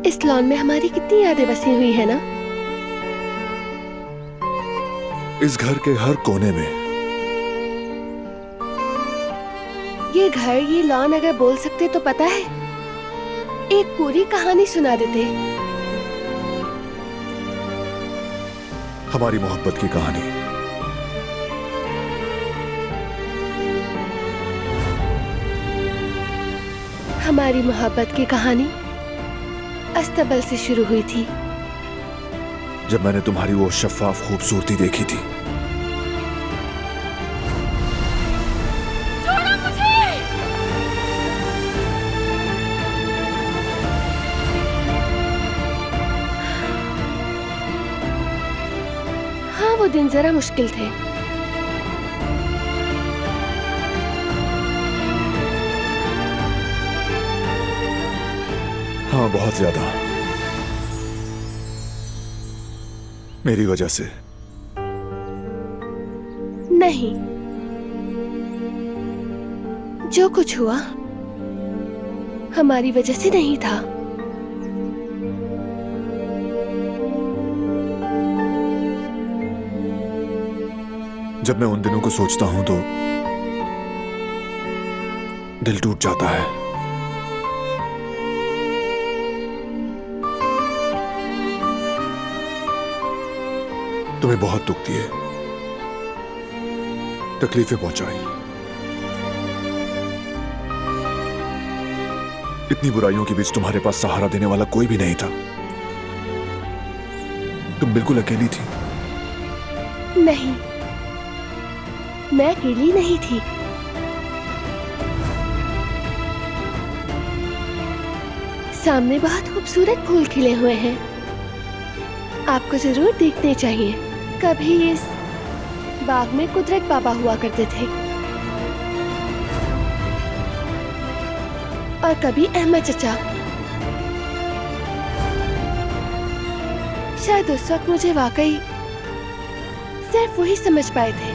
इस लॉन में हमारी कितनी यादें बसी हुई है ना। इस घर के हर कोने में। ये घर, ये लॉन अगर बोल सकते तो पता है एक पूरी कहानी सुना देते। हमारी मोहब्बत की कहानी। हमारी मोहब्बत की कहानी अस्तबल से शुरू हुई थी, जब मैंने तुम्हारी वो शफाफ खूबसूरती देखी थी। छोड़ो मुझे! हाँ, वो दिन जरा मुश्किल थे। हाँ, बहुत ज्यादा। मेरी वजह से। नहीं, जो कुछ हुआ हमारी वजह से नहीं था। जब मैं उन दिनों को सोचता हूं तो दिल टूट जाता है। तुम्हें बहुत दुख दिए, तकलीफें पहुंचाई, इतनी बुराइयों के बीच तुम्हारे पास सहारा देने वाला कोई भी नहीं था। तुम बिल्कुल अकेली थी। नहीं, मैं अकेली नहीं थी। सामने बहुत खूबसूरत फूल खिले हुए हैं, आपको जरूर देखने चाहिए। कभी इस बाग में कुदरत बाबा हुआ करते थे और कभी अहमद चचा। शायद उस वक्त मुझे वाकई सिर्फ वही समझ पाए थे।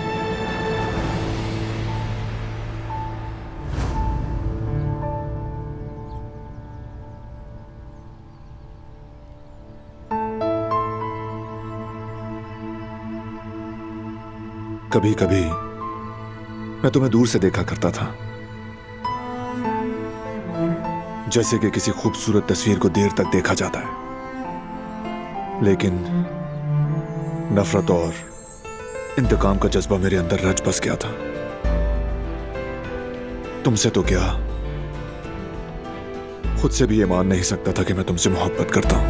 कभी कभी मैं तुम्हें दूर से देखा करता था, जैसे कि किसी खूबसूरत तस्वीर को देर तक देखा जाता है। लेकिन नफरत और इंतकाम का जज्बा मेरे अंदर रच बस गया था। तुमसे तो क्या, खुद से भी ये मान नहीं सकता था कि मैं तुमसे मोहब्बत करता हूं।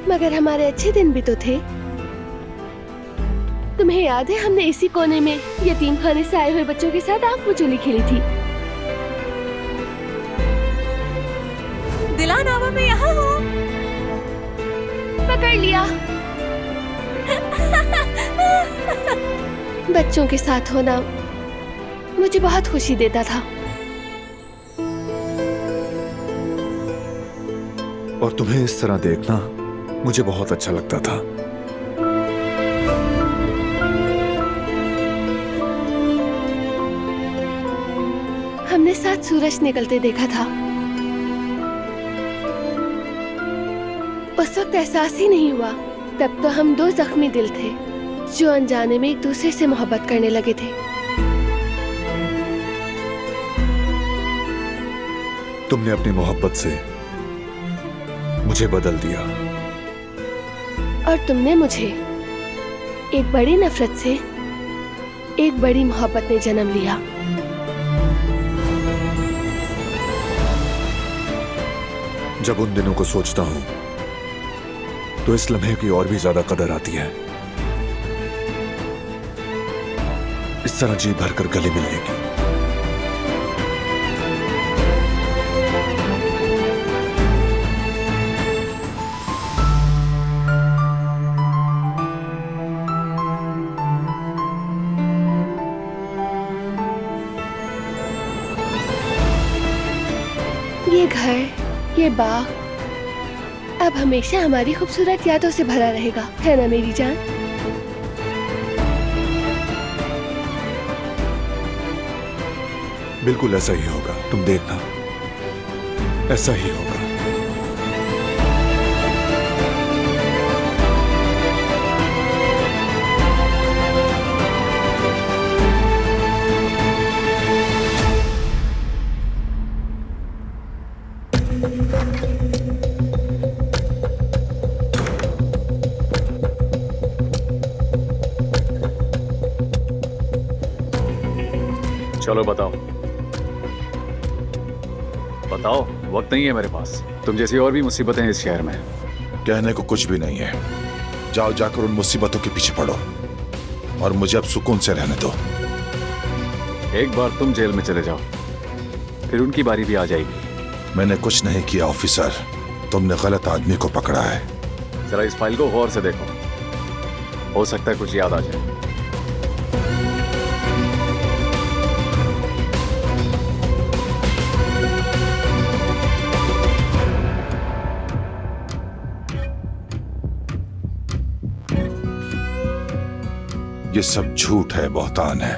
मगर हमारे अच्छे दिन भी तो थे। तुम्हें याद है हमने इसी कोने में यतीम खाने से आए हुए बच्चों के साथ आंख मिचौली खेली थी। दिलान आवा, मैं यहाँ हूँ। पकड़ लिया। बच्चों के साथ होना मुझे बहुत खुशी देता था। और तुम्हें इस तरह देखना मुझे बहुत अच्छा लगता था। हमने साथ सूरज निकलते देखा था। उस वक्त एहसास ही नहीं हुआ, तब तो हम दो जख्मी दिल थे जो अनजाने में एक दूसरे से मोहब्बत करने लगे थे। तुमने अपनी मोहब्बत से मुझे बदल दिया और तुमने मुझे एक बड़ी नफरत से एक बड़ी मोहब्बत ने जन्म लिया। जब उन दिनों को सोचता हूं तो इस लम्हे की और भी ज्यादा कदर आती है। इस तरह जी भरकर गले मिलने की। ये घर, ये बाग अब हमेशा हमारी खूबसूरत यादों से भरा रहेगा, है ना मेरी जान? बिल्कुल ऐसा ही होगा, तुम देखना। ऐसा ही होगा। चलो बताओ बताओ, वक्त नहीं है मेरे पास। तुम जैसी और भी मुसीबतें हैं इस शहर में। कहने को कुछ भी नहीं है। जाओ जाकर उन मुसीबतों के पीछे पड़ो और मुझे अब सुकून से रहने दो। एक बार तुम जेल में चले जाओ, फिर उनकी बारी भी आ जाएगी। मैंने कुछ नहीं किया ऑफिसर, तुमने गलत आदमी को पकड़ा है। जरा इस फाइल को गौर से देखो, हो सकता है कुछ याद आ जाए। ये सब झूठ है, बहतान है।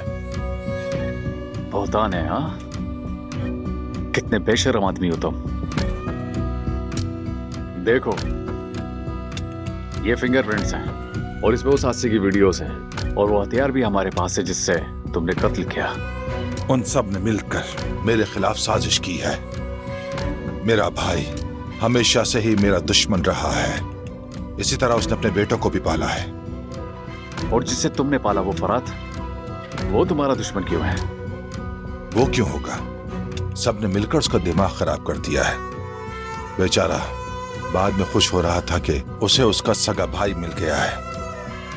बहुतान है? हाँ, कितने बेशर्म आदमी हो तुम। देखो, ये फिंगरप्रिंट्स हैं और इसमें उस हादसे की वीडियोस हैं और वो हथियार भी हमारे पास है जिससे तुमने कत्ल किया। उन सब ने मिलकर मेरे खिलाफ साजिश की है। मेरा भाई हमेशा से ही मेरा दुश्मन रहा है। इसी तरह उसने अपने बेटों को भी पाला है। और जिसे तुमने पाला वो फरात, वो तुम्हारा दुश्मन क्यों है? वो क्यों होगा? सबने मिलकर उसका दिमाग खराब कर दिया है। बेचारा बाद में खुश हो रहा था कि उसे उसका सगा भाई मिल गया है,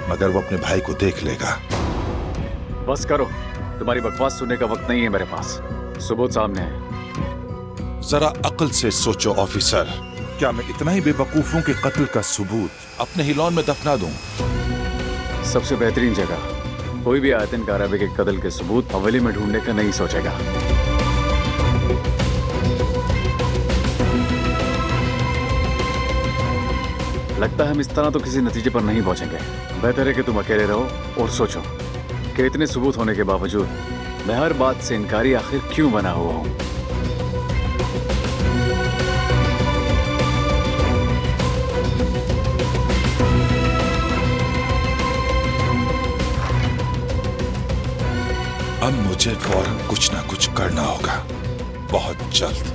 मगर वो अपने भाई को देख लेगा। बस करो, तुम्हारी बकवास सुनने का वक्त नहीं है मेरे पास। सबूत सामने है। जरा अक्ल से सोचो ऑफिसर, क्या मैं इतना ही बेवकूफ हूं कि कत्ल का सबूत अपने ही लॉन में दफना दूं? सबसे बेहतरीन जगह कोई भी आयतनकार अरबी के कत्ल के सबूत हवेली में ढूंढने का नहीं सोचेगा। लगता है हम इस तरह तो किसी नतीजे पर नहीं पहुंचेंगे। बेहतर है कि तुम अकेले रहो और सोचो कि इतने सबूत होने के बावजूद मैं हर बात से इनकारी आखिर क्यों बना हुआ हूं। अब मुझे फौरन कुछ ना कुछ करना होगा, बहुत जल्द।